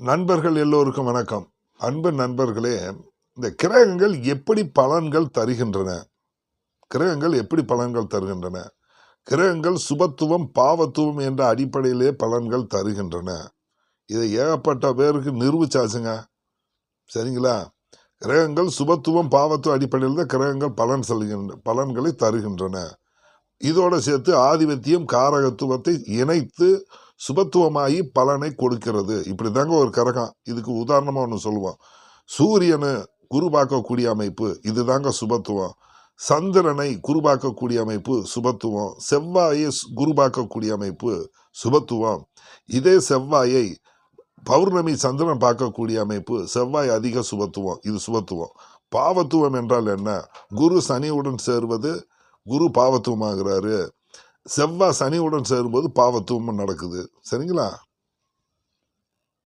நண்பர்கள் எல்லோருக்கும் வணக்கம். அன்பு நண்பர்களே, இந்த கிரகங்கள் எப்படி பலன்கள் தருகின்றன? கிரகங்கள் எப்படி பலன்கள் தருகின்றன? கிரகங்கள் சுபத்துவம், பாவத்துவம் என்ற அடிப்படையிலே பலன்கள் தருகின்றன. இதை ஏகப்பட்ட பேருக்கு நிரூபிச்சாச்சுங்க. சரிங்களா? கிரகங்கள் சுபத்துவம், பாவத்துவம் அடிப்படையில் தான் கிரகங்கள் பலன்களை தருகின்றன. இதோட சேர்த்து ஆதிபத்தியம், காரகத்துவத்தை இணைத்து சுபத்துவமாகி பலனை கொடுக்கிறது. இப்படி தாங்க ஒரு கிரகம். இதுக்கு உதாரணமாக ஒன்று சொல்லுவோம். சூரியனை குருபாக்கக்கூடிய அமைப்பு, இது தாங்க சுபத்துவம். சந்திரனை குருபாக்கக்கூடிய அமைப்பு சுபத்துவம். செவ்வாயை குருபாக்கக்கூடிய அமைப்பு சுபத்துவம். இதே செவ்வாயை பௌர்ணமி சந்திரன் பார்க்கக்கூடிய அமைப்பு செவ்வாய் அதிக சுபத்துவம். இது சுபத்துவம். பாவத்துவம் என்றால் என்ன? குரு சனியுடன் சேர்வது குரு பாவத்துவமாகிறாரு. செவ்வாய் சனியுடன் சேரும்போது பாவத்துவம் நடக்குது. சரிங்களா?